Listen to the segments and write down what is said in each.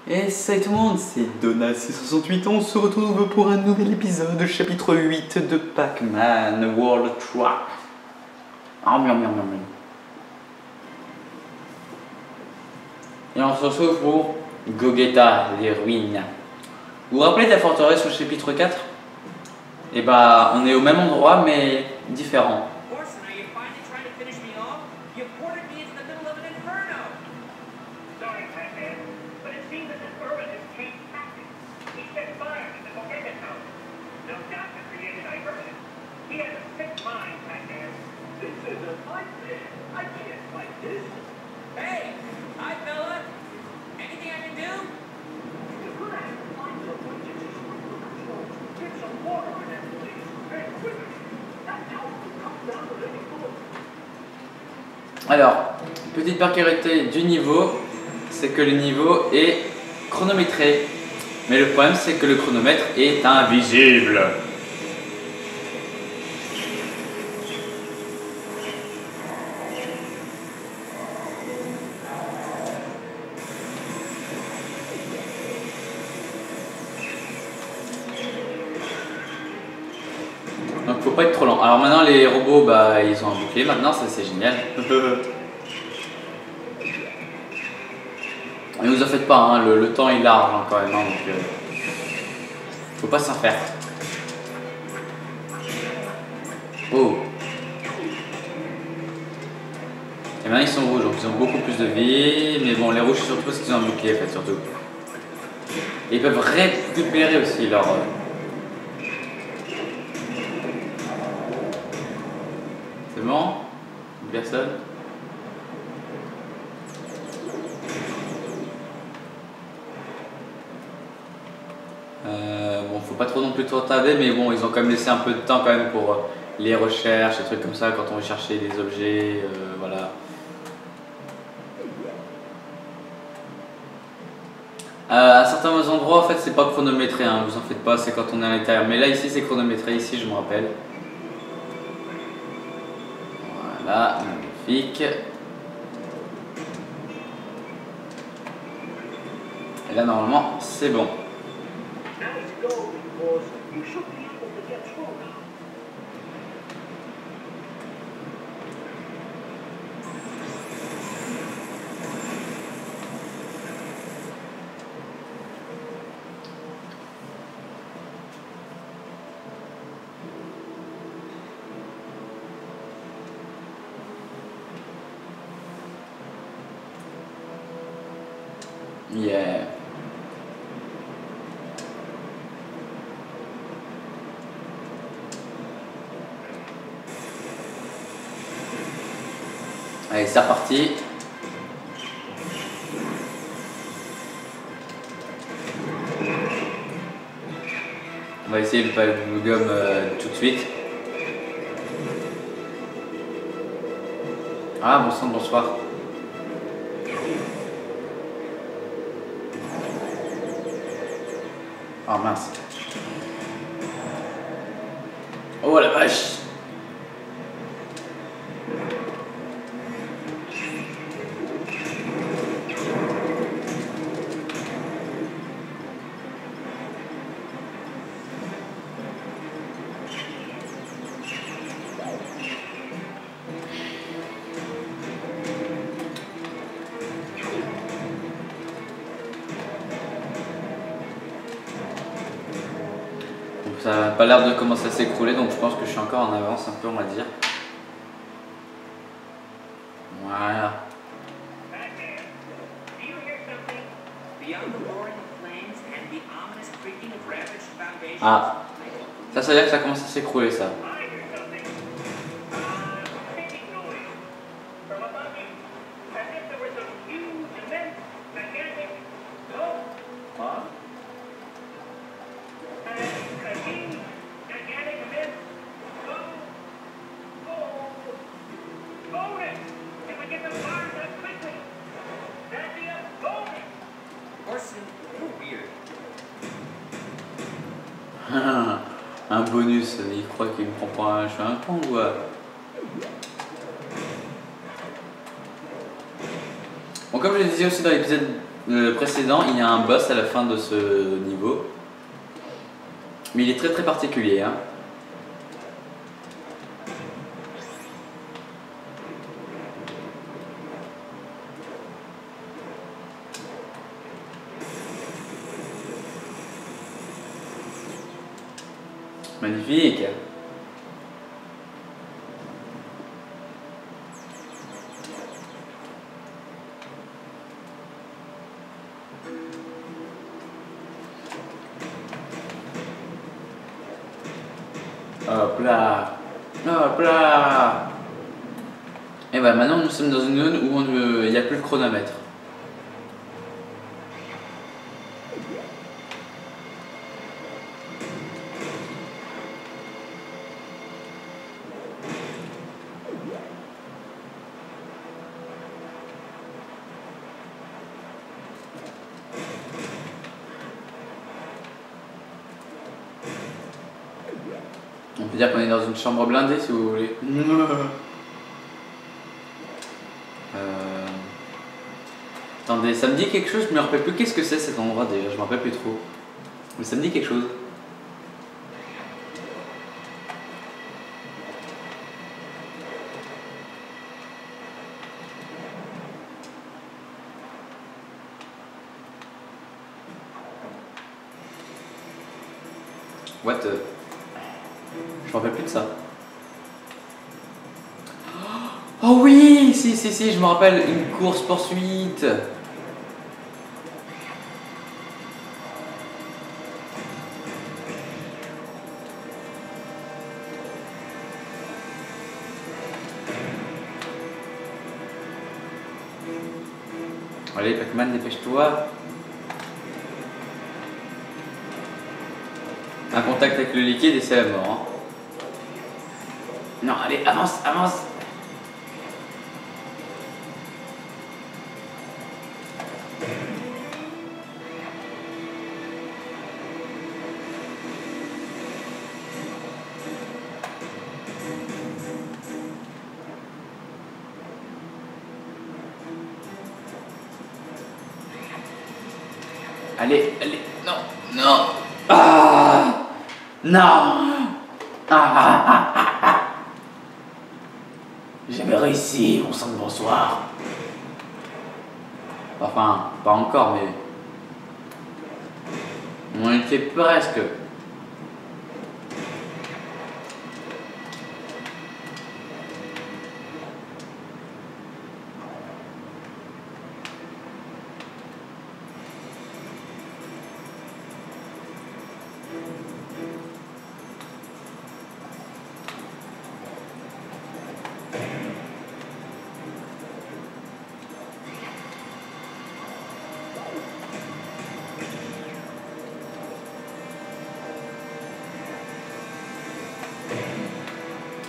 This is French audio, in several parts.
Et salut tout le monde, c'est Donna668, on se retrouve pour un nouvel épisode, chapitre 8 de Pac-Man World Truck. Et on se retrouve pour Gogeta, les ruines. Vous vous rappelez de la forteresse au chapitre 4? Et bah, on est au même endroit mais différent. Alors, petite particularité du niveau, c'est que le niveau est chronométré. Mais le problème, c'est que le chronomètre est invisible. Donc faut pas être trop lent. Alors maintenant les robots bah ils ont un bouclier maintenant, ça c'est génial. Ne vous en faites pas, hein, le temps est large hein, quand même, hein, donc faut pas s'en faire. Oh. Et maintenant ils sont rouges, donc ils ont beaucoup plus de vie, mais bon les rouges surtout parce qu'ils ont un bouclier en fait surtout. Et ils peuvent récupérer aussi leur... C'est bon? Personne? Bon, faut pas trop non plus trop tarder, mais bon, ils ont quand même laissé un peu de temps quand même pour les recherches, des trucs comme ça, quand on veut chercher des objets, voilà. À certains endroits, en fait, c'est pas chronométré, hein, vous en faites pas, c'est quand on est à l'intérieur. Mais là, ici, c'est chronométré, ici, je me rappelle. Voilà, magnifique. Et là, normalement, c'est bon. Yeah. Allez, c'est reparti. On va essayer le gomme tout de suite. Ah, bon sang, bonsoir. Oh mince. Oh la vache. Ça n'a pas l'air de commencer à s'écrouler, donc je pense que je suis encore en avance un peu, on va dire. Voilà. Ah, ça veut dire que ça commence à s'écrouler, ça. Un bonus, il croit qu'il me prend pour un... Je suis un con ou... Bon, comme je le disais aussi dans l'épisode le précédent, il y a un boss à la fin de ce niveau. Mais il est très très particulier. Hein. Magnifique. Hop là. Hop là. Et voilà, maintenant nous sommes dans une zone où il n'y a plus le chronomètre. On peut dire qu'on est dans une chambre blindée si vous voulez. Attendez, ça me dit quelque chose, je me rappelle plus qu'est-ce que c'est cet endroit déjà, je me rappelle plus trop. Mais ça me dit quelque chose. What the... Je me rappelle plus de ça. Oh oui, si, je me rappelle, une course-poursuite. Allez, Pac-Man, dépêche-toi. Un contact avec le liquide et c'est la mort. Hein. Non, allez, avance, avance. Allez, allez, non, non. Ah, non. J'avais réussi, mon sang de bonsoir. Enfin, pas encore, mais... On était presque.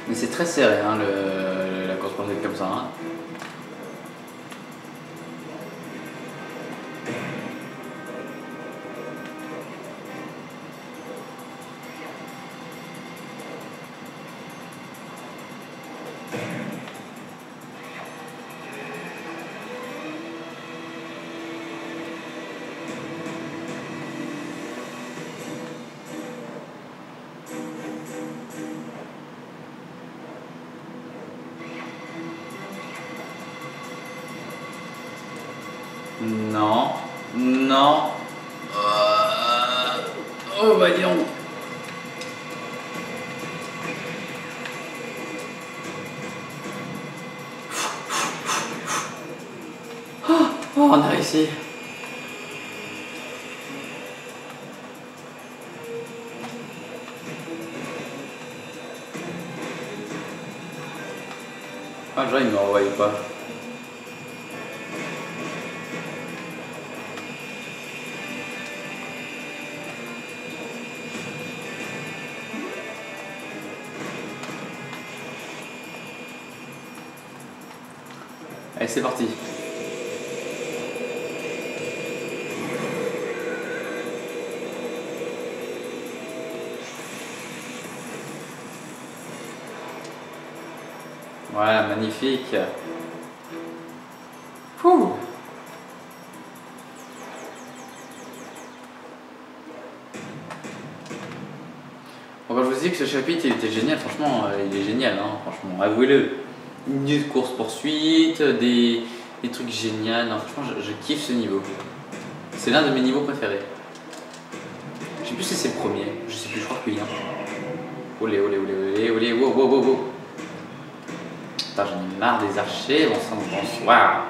Mais c'est très serré, hein, la course poursuite comme ça. Hein. Non, non. Oh bah dis donc. Oh, on a réussi. Ah, genre il me renvoyait pas. Allez, c'est parti. Voilà, magnifique. Ouh. Quand je vous dis que ce chapitre il était génial, franchement, il est génial, hein, franchement, avouez-le. Une course-poursuite, des trucs géniaux, non, franchement, je kiffe ce niveau. C'est l'un de mes niveaux préférés. Je sais plus si c'est le premier, je sais plus, je crois que oui. Hein. Olé, olé, olé, olé, olé, wow, wow, wow, wow. Putain, j'en ai marre des archers, bon sang, bonsoir.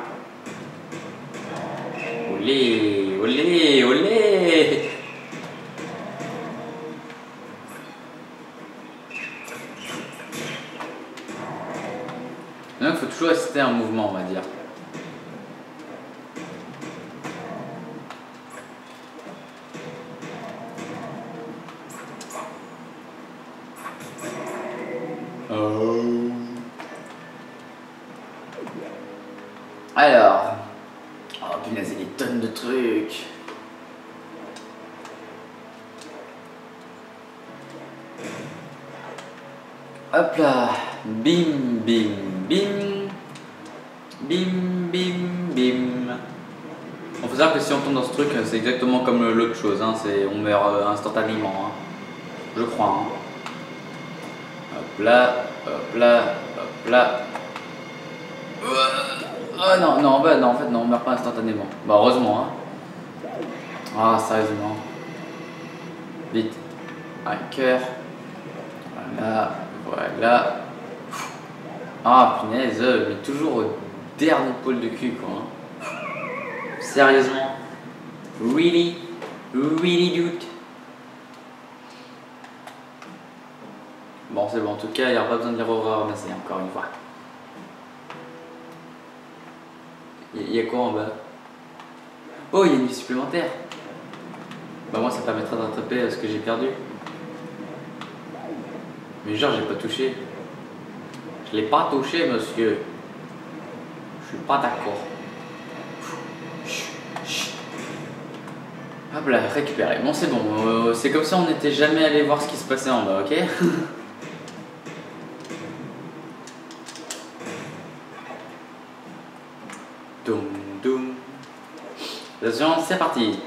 Olé, olé, olé. Donc, il faut toujours rester en mouvement, on va dire. Alors, oh punaise, il y a des tonnes de trucs. Hop là, bim, bim, bim, bim, bim, bim. On faut savoir que si on tombe dans ce truc, c'est exactement comme l'autre chose, hein, on meurt instantanément, hein. Je crois. Hein. Hop là, hop là, hop là. Ah non, non, bah non, en fait non, on meurt pas instantanément. Bah heureusement, hein. Ah sérieusement. Vite. Un cœur. Voilà, voilà. Ah punaise, mais toujours au dernier pôle de cul quoi. Hein. Sérieusement. Really? Really dude? Bon c'est bon, en tout cas il n'y aura pas besoin de les ramasser encore une fois. Il y a quoi en bas? Oh, il y a une vie supplémentaire. Bah moi ça permettra de rattraper ce que j'ai perdu. Mais genre j'ai pas touché. Je l'ai pas touché monsieur. Je suis pas d'accord. Hop là, récupérer. Bon c'est bon, c'est comme ça on n'était jamais allé voir ce qui se passait en bas, ok? Doum doum. Attention, c'est parti.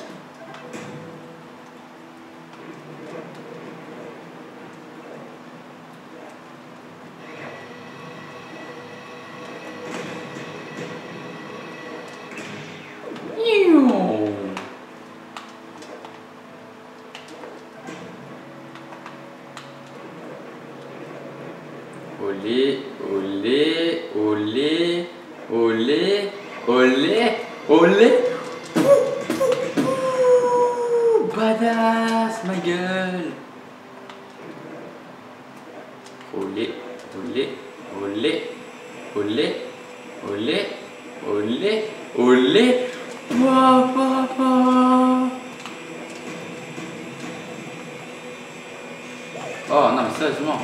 Olé, olé, olé, olé, olé, olé. Badass, ma gueule. Olé, olé, olé, olé, olé, olé, olé. Ouah, papa. Oh non mais sérieusement.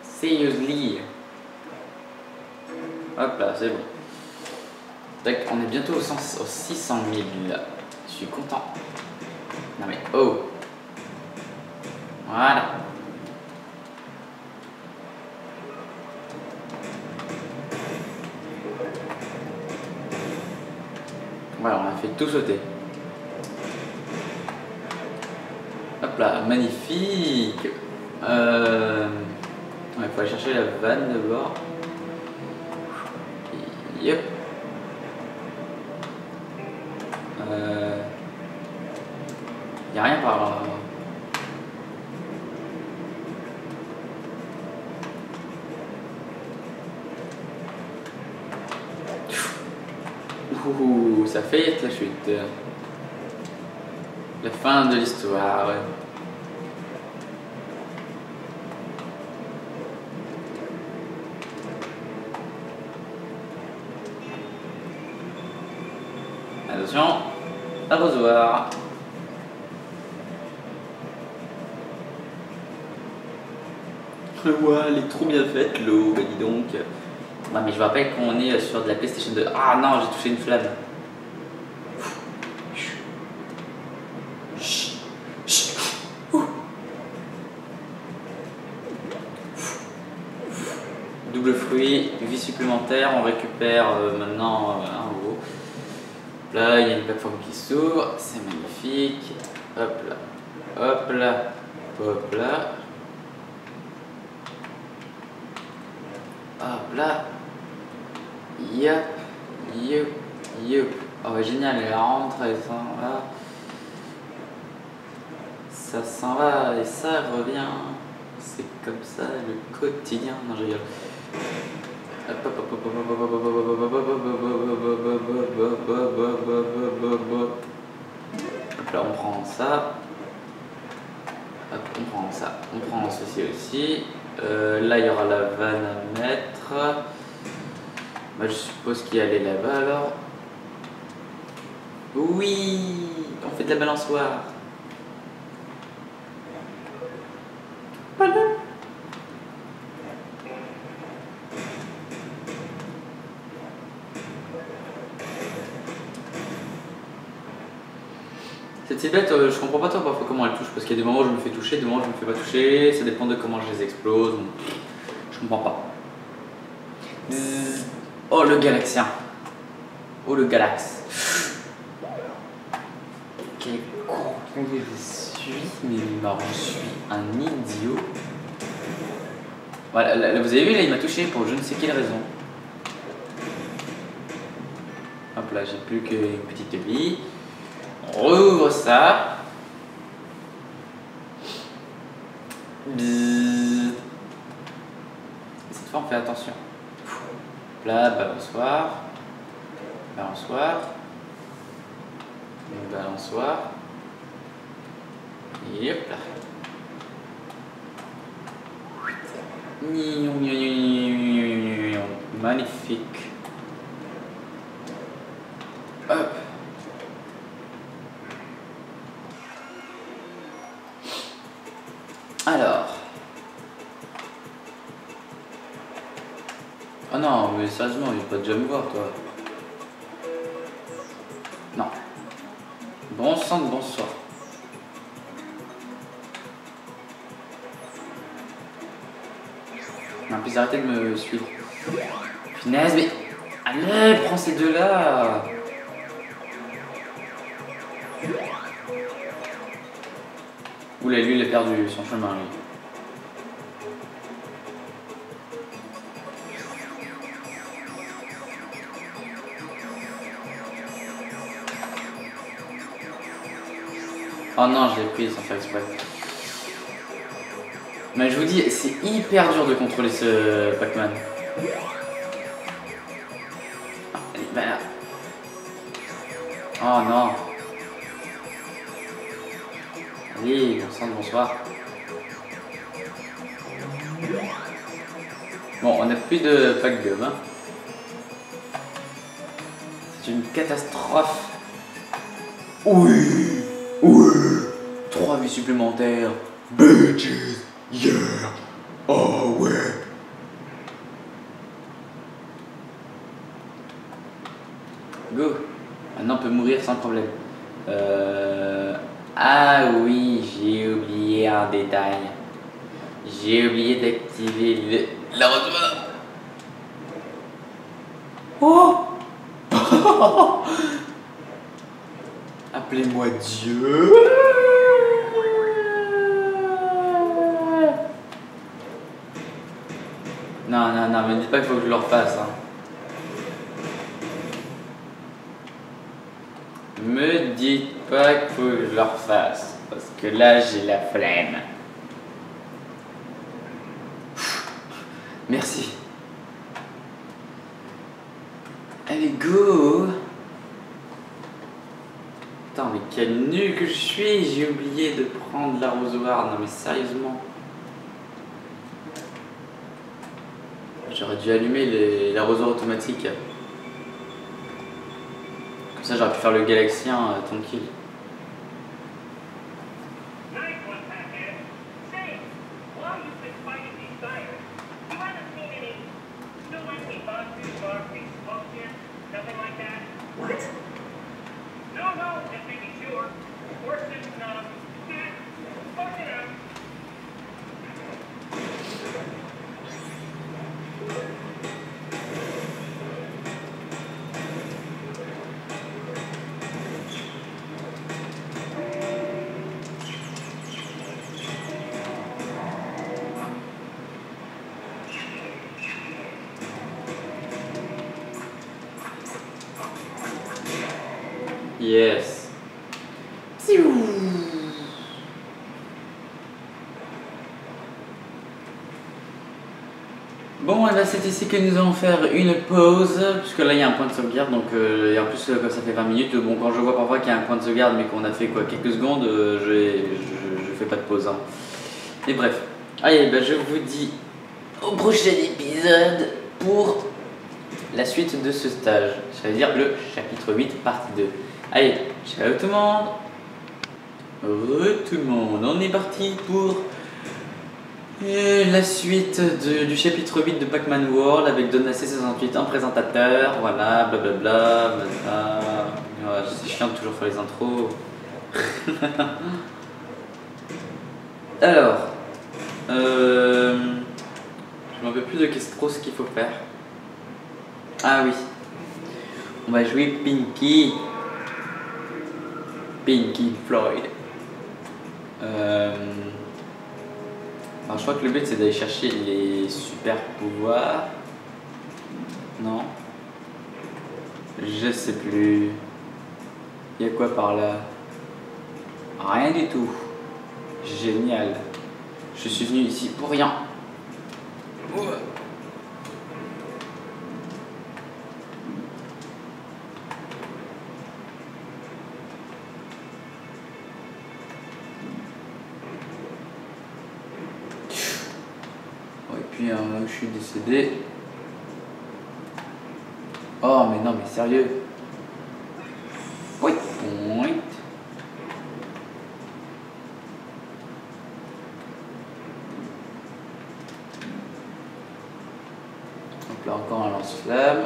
Seriously. Hop là, c'est bon. Tac, on est bientôt aux 600 000. Je suis content. Non mais oh. Voilà. Voilà, on a fait tout sauter. Hop là, magnifique. Il faut aller chercher la vanne d'abord. Yep. Y a rien par là. Ouh, ça fait être la chute. La fin de l'histoire. Attention, arrosoir. Ouais, elle est trop bien faite l'eau, bah dis donc. Non mais je vous rappelle qu'on est sur de la PlayStation 2. Ah non, j'ai touché une flamme. Double fruit, vie supplémentaire, on récupère maintenant un haut. là, il y a une plateforme qui s'ouvre, c'est magnifique. Hop là, hop là, hop là. Hop là. Yep, yep, yep. Oh ouais, génial, elle rentre, elle s'en va. Ça s'en va et ça revient. C'est comme ça le quotidien. Non, je rigole. Hop là, on prend ça. Hop, on prend ça. On prend ceci aussi. Là, il y aura la vanne à mettre. Bah, je suppose qu'il y allait là-bas alors. Oui, on fait de la balançoire. Cette bête, je comprends pas trop parfois comment elle touche, parce qu'il y a des moments où je me fais toucher, des moments où je me fais pas toucher, ça dépend de comment je les explose. Je comprends pas. Bzzz. Oh le galaxien. Oh le galax. Quel con je suis, mais je suis un idiot. Voilà, là, vous avez vu, là il m'a touché pour je ne sais quelle raison. Hop là, j'ai plus qu'une petite vie. On rouvre ça. Bzzz. Cette fois on fait attention. Là, balançoire. Balançoire. Une balançoire. Et hop là. Magnifique. Hop. Alors. Oh non, mais sérieusement, il va pas déjà me voir, toi. Non. Bon sang de bonsoir. Non, plus arrêtez de me suivre. Punaise, mais... Allez, prends ces deux-là. Oula, lui, il a perdu son chemin, lui. Oh non, je l'ai pris sans faire exprès. Mais je vous dis, c'est hyper dur de contrôler ce Pac-Man. Ben là. Oh non. Allez, bonsoir. Bon, on n'a plus de Pac-Gum. Hein. C'est une catastrophe. Oui. 3 vies supplémentaires. Bitches. Yeah. Oh ouais. Go. Maintenant on peut mourir sans problème. Ah oui, j'ai oublié un détail. J'ai oublié d'activer l'arrosoir. Oh. Appelez-moi Dieu. Non, me dites pas qu'il faut que je le refasse. Hein. Me dites pas qu'il faut que je le refasse. Parce que là, j'ai la flemme. Merci. Allez, go. Putain, mais quel nul que je suis. J'ai oublié de prendre l'arrosoir. Non, mais sérieusement. J'aurais dû allumer l'arrosoir automatique. Comme ça, j'aurais pu faire le galaxien tranquille. Yes. Bon, et ben c'est ici que nous allons faire une pause, puisque là il y a un point de sauvegarde, donc et en plus comme ça fait 20 minutes, bon quand je vois parfois qu'il y a un point de sauvegarde mais qu'on a fait quoi quelques secondes, je fais pas de pause. Hein. Et bref, allez, ben je vous dis au prochain épisode pour la suite de ce stage, c'est-à-dire le chapitre 8 partie 2. Allez, ciao tout le monde. Heureux tout le monde, on est parti pour la suite du chapitre 8 de Pac-Man World avec Donacé68 en présentateur, voilà, blablabla, ouais, c'est chiant de toujours faire les intros. Alors, je m'en rappelle plus de trop ce qu'il faut faire. Ah oui, on va jouer Pinky Floyd. Alors je crois que le but c'est d'aller chercher les super pouvoirs. Non. Je sais plus. Il y a quoi par là? Rien du tout. Génial. Je suis venu ici pour rien. Et puis je suis décédé. Oh mais non mais sérieux. Oui. Donc là encore un lance-flamme.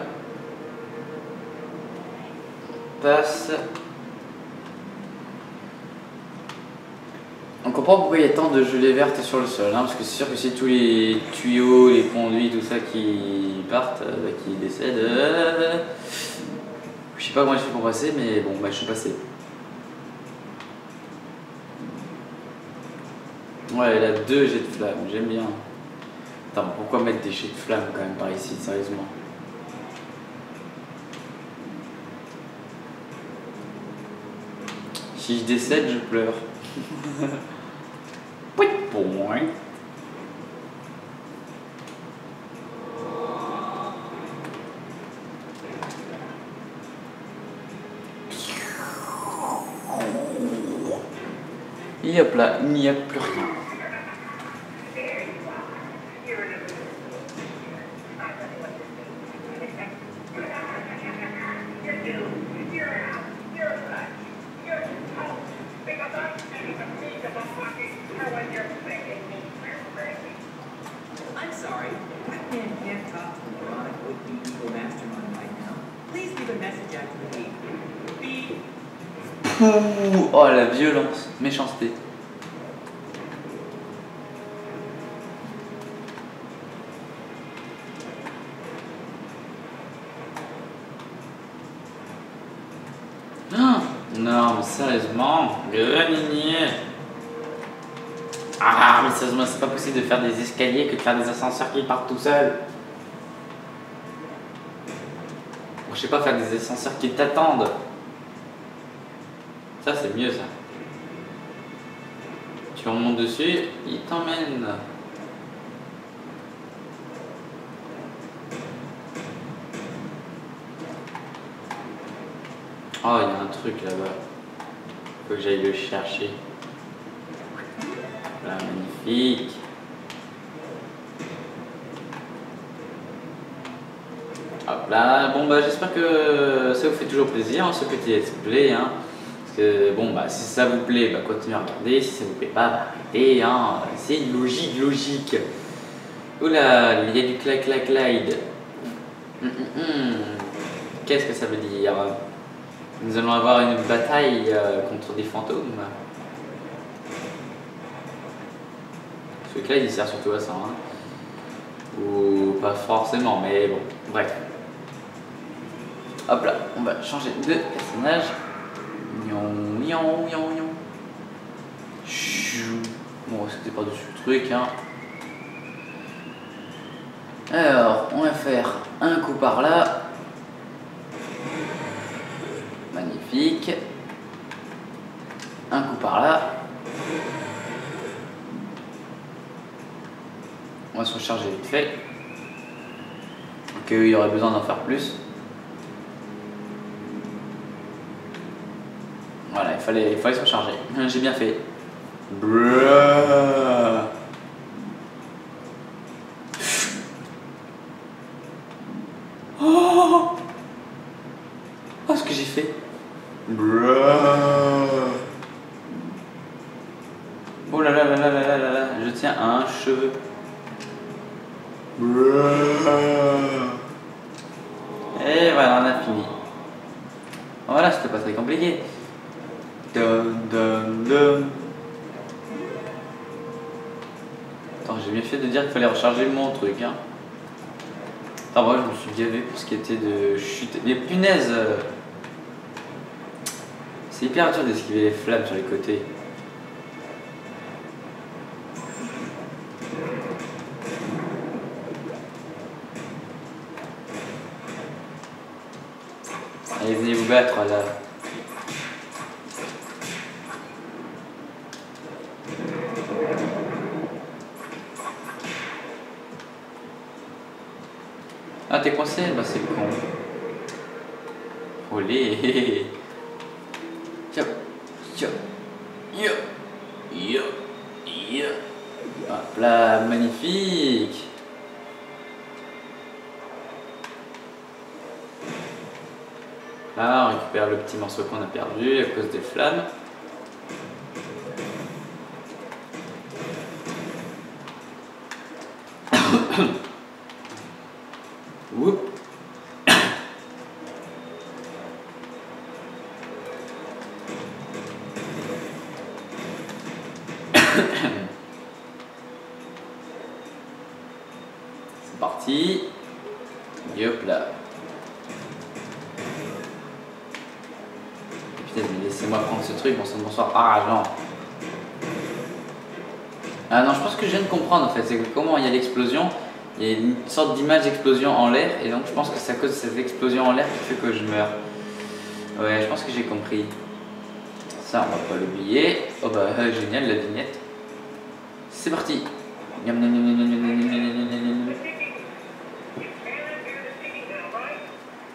On passe. On comprend pourquoi il y a tant de gelées vertes sur le sol, hein, parce que c'est sûr que si tous les tuyaux, les conduits, tout ça qui partent, qui décèdent, je sais pas comment je fais pour passer, mais bon, bah je suis passé. Ouais, elle a 2 jets de flamme, j'aime bien. Attends, pourquoi mettre des jets de flamme quand même par ici, sérieusement? Si je décède, je pleure. Oui, pour moi. Et hop là, il n'y a plus rien. I'm sorry, Pac-Man can't talk to the moronic would-be evil mastermind right now. Please leave a message after the beep. Beep. Ouh, oh la violence, méchanceté. Ah, non mais sérieusement, ah mais sérieusement c'est pas possible de faire des escaliers que de faire des ascenseurs qui partent tout seuls. Bon, je sais pas, faire des ascenseurs qui t'attendent. Ça c'est mieux ça. Tu remontes dessus, il t'emmène. Oh, il y a un truc là-bas. Faut que j'aille le chercher. Là, magnifique. Hop là. Bon, bah, j'espère que ça vous fait toujours plaisir, hein, ce petit let's play. Hein. Parce que, bon, bah, si ça vous plaît, bah, continuez à regarder. Si ça vous plaît pas, bah, arrêtez. Hein. C'est logique. Oula, il y a du clac-clac-glide. Qu'est-ce que ça veut dire? Nous allons avoir une bataille contre des fantômes. Ce que là il sert surtout à ça. Hein. Ou pas forcément, mais bon, bref. Hop là, on va changer de personnage. Bon, c'était pas dessus le truc. Hein. Alors, on va faire un coup par là. Magnifique. Magnifique. Un coup par là. On va se recharger vite fait. Ok, il y aurait besoin d'en faire plus. Voilà, il fallait se recharger. J'ai bien fait. Bruh. Oh, oh, ce que j'ai fait. Bruh. Oh là là là là là là là là, je tiens à un cheveu. Et voilà, on a fini. Voilà, c'était pas très compliqué. Dun, dun, dun. Attends, j'ai bien fait de dire qu'il fallait recharger mon truc. Hein. Attends, moi je me suis gavé pour ce qui était de chute. Les punaises. C'est hyper dur d'esquiver les flammes sur les côtés. Allez, venez vous battre là. Ah, t'es coincé? Bah, c'est con. Olé! Tiens, tiens, yo, yo, yo. Hop là, magnifique! Là, on récupère le petit morceau qu'on a perdu à cause des flammes. Oups. C'est parti. Et hop là. Putain, mais laissez-moi prendre ce truc, bon sang, bonsoir. Ah non. Ah non, je pense que je viens de comprendre en fait, c'est que comment il y a l'explosion, il y a une sorte d'image d'explosion en l'air, et donc je pense que c'est à cause de cette explosion en l'air qui fait que je meurs. Ouais, je pense que j'ai compris. Ça, on va pas l'oublier. Oh bah, génial la vignette. C'est parti.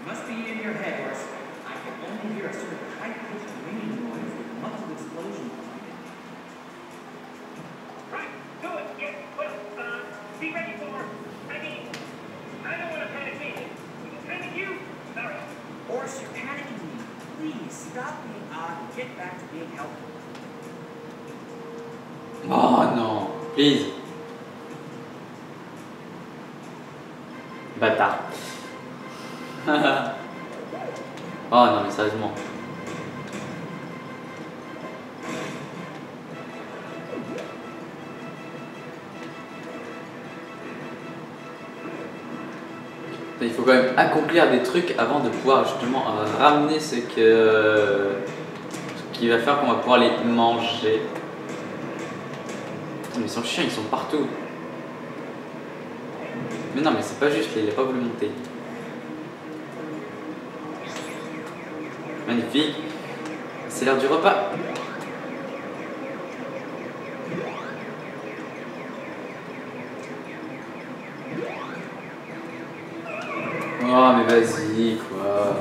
Must be in your heads. I can only hear a sort of high-pitched ringing noise with muffled explosion behind it. Right, do it. Yeah, well, be ready for. I mean, I don't want to panic me. Panic you. Sorry. Horse, you're panicking me. Please stop being odd and get back to being helpful. Oh non, please. Bâtard. Oh non mais sérieusement. Il faut quand même accomplir des trucs avant de pouvoir justement ramener ce qui va faire qu'on va pouvoir les manger. Putain, mais ils sont chiants, ils sont partout. Mais non mais c'est pas juste, il a pas voulu monter. Magnifique. C'est l'heure du repas. Oh mais vas-y quoi.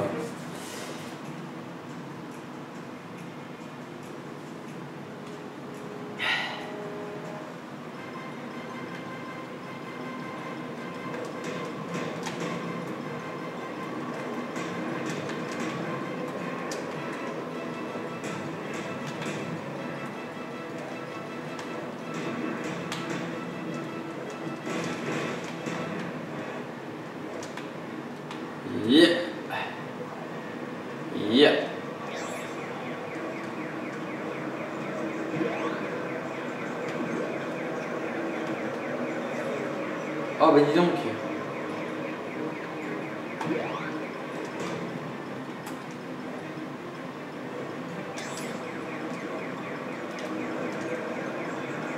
Yeah. Yeah. Oh bah dis donc.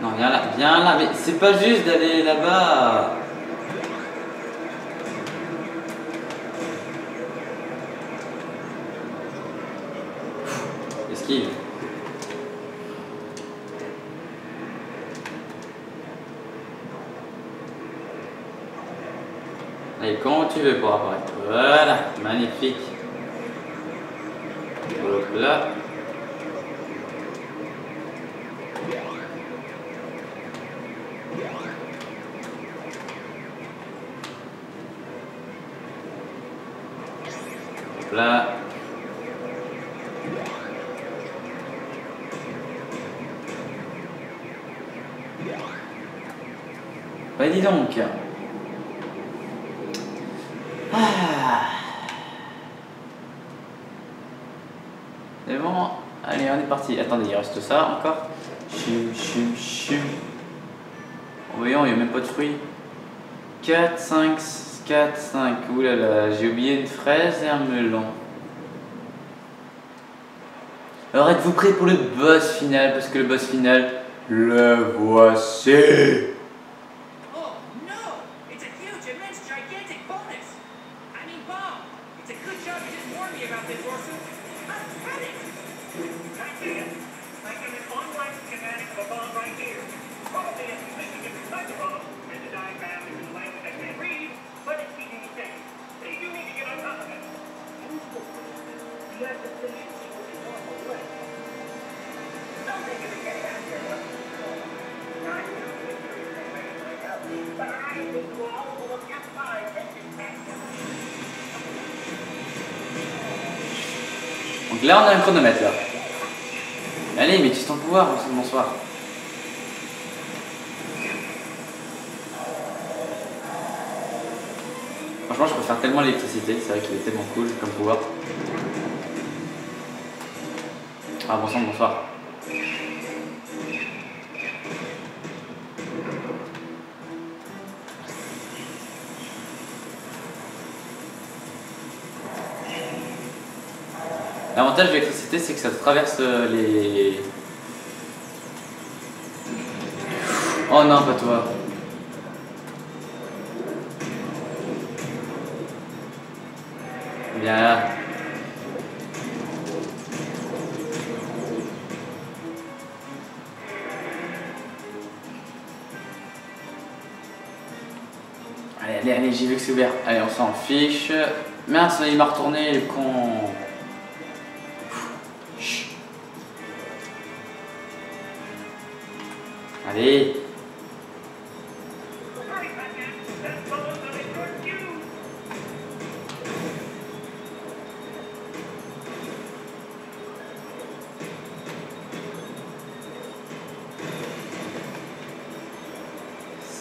Non, viens là, mais c'est pas juste d'aller là-bas. Esquive. Allez, quand tu veux pour apparaître. Voilà, magnifique. Hop là. Hop là. Bah dis donc. C'est bon. Allez, on est parti. Attendez, il reste ça encore. Chum, chum, chum. Voyons, il n'y a même pas de fruits. 4, 5, 4, 5. Ouh là là, j'ai oublié une fraise et un melon. Alors êtes-vous prêts pour le boss final? Parce que le boss final, le voici. Oh, no! It's a huge, immense, gigantic bonus! I mean, Bob, it's a good job you didn't warn me about this, Orson. I've had it! I did. I got an online schematic of a bomb right here. Probably a completely different type of bomb, and the diagram is in a language I can't read, but it's keeping me safe. So you need to get on top of it. You have to finish it so it's normal way. Don't think you can get it out here, but I know it's but I think you all will look outside and Donc là on a un chronomètre là. Allez, mais tu ton pouvoir, bonsoir. Franchement, je préfère tellement l'électricité, c'est vrai qu'il est tellement cool comme pouvoir. Ah, bon sang, bonsoir. L'avantage de l'électricité, c'est que ça traverse les... Oh non, pas toi. Viens là. Allez, allez, j'ai vu que c'est ouvert. Allez, on s'en fiche. Mince, il m'a retourné, le con. Chut. Allez.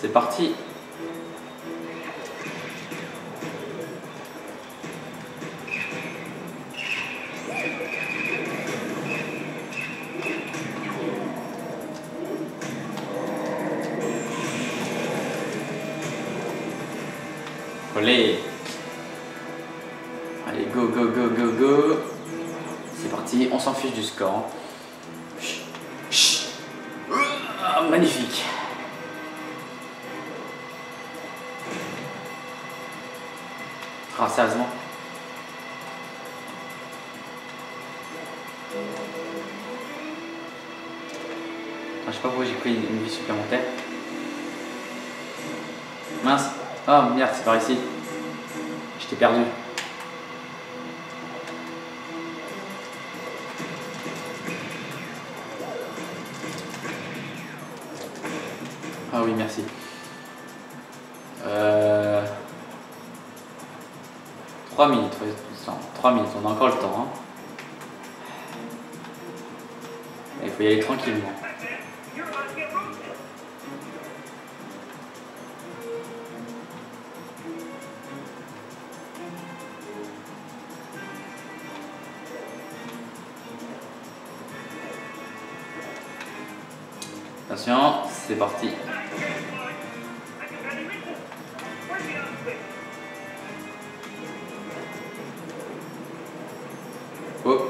C'est parti. Allez. Allez, go, go, go, go, go. C'est parti, on s'en fiche du score. Chut. Chut. Ah, magnifique. Ah, sérieusement. Ah, je sais pas pourquoi j'ai pris une vie supplémentaire. Mince. Oh merde, c'est par ici. Je t'ai perdu. Ah oui, merci. 3 minutes, 3 minutes, on a encore le temps. Hein. Il faut y aller tranquillement. Attention, c'est parti. Oh.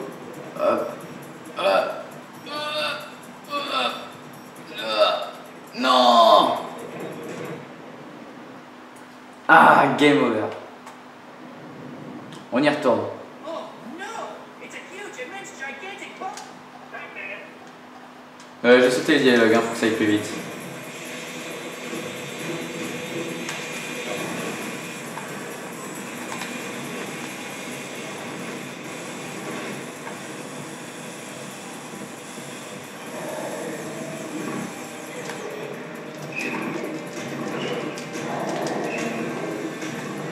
Non. Ah, game over. On y retourne. Oh no! It's a huge, immense, gigantic bomb! J'ai sauté les dialogues, hein, faut que ça aille plus vite.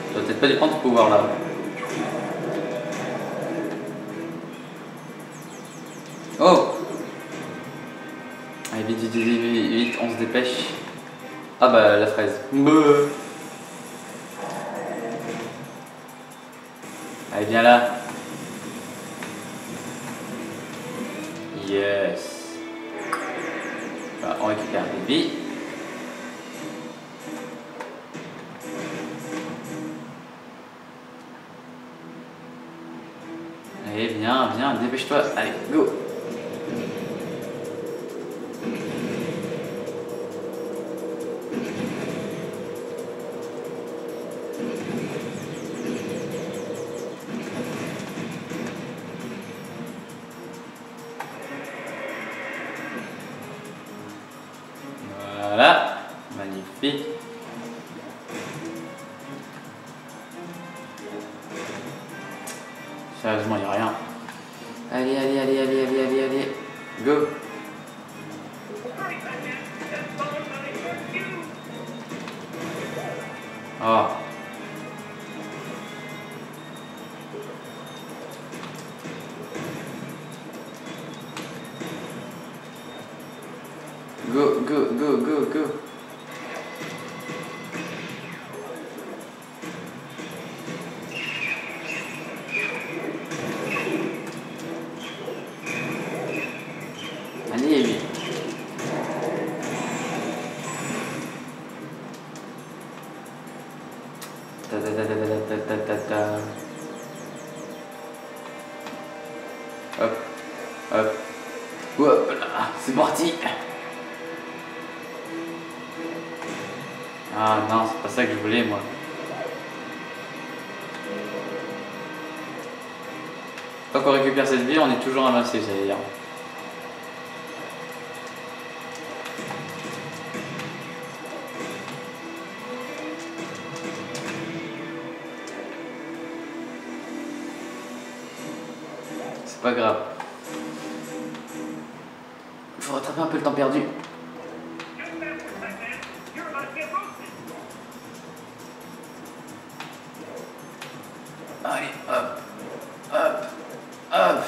Ça doit peut-être pas dépendre du pouvoir là. Oh! Allez, vite, vite, vite, vite, vite, on se dépêche. Ah bah, la fraise. Bleu. Allez, viens là. Yes. Voilà, on récupère les vies. Allez, viens, viens, dépêche-toi. Allez, go. Voilà, magnifique. Sérieusement, il n'y a rien. Allez, allez, allez, allez, allez, allez, allez. Go. Oh. Go, go, go, go, go. Allez, lui. Ta ta ta ta ta ta ta ta. Hop, hop. Hop là, c'est parti. Ah non, c'est pas ça que je voulais moi. Tant qu'on récupère cette vie, on est toujours avancé, j'allais dire. C'est pas grave. Il faut rattraper un peu le temps perdu. Allez, hop, hop, hop.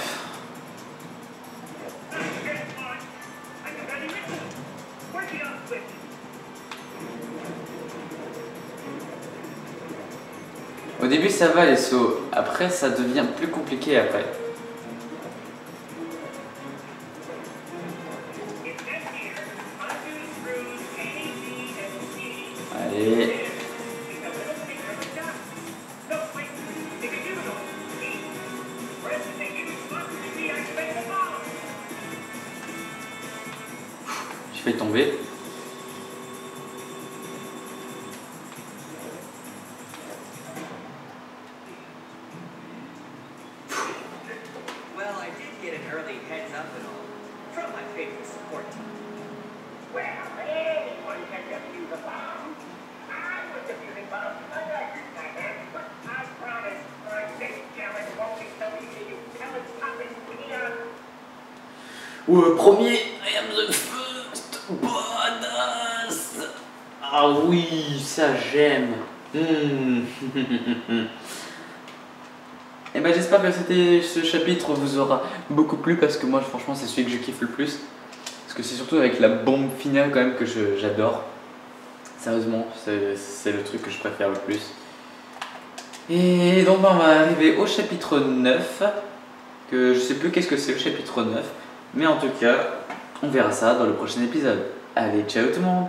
Au début ça va les sauts, après ça devient plus compliqué après. Allez. Je fais tomber. Well, I did get an early heads up and all from my favorite support team. Well, anyone can defuse a bomb. I was defusing bombs under my hand, but I promise my next challenge won't be so easy. You telescopic idiot. Ouais, premier, I am the first, badass. Ah oui, ça j'aime. Et ben j'espère que ce chapitre vous aura beaucoup plu parce que moi franchement c'est celui que je kiffe le plus. Parce que c'est surtout avec la bombe finale quand même que j'adore. Sérieusement, c'est le truc que je préfère le plus. Et donc on va arriver au chapitre 9. Que je sais plus qu'est-ce que c'est le chapitre 9. Mais en tout cas, on verra ça dans le prochain épisode. Allez, ciao tout le monde!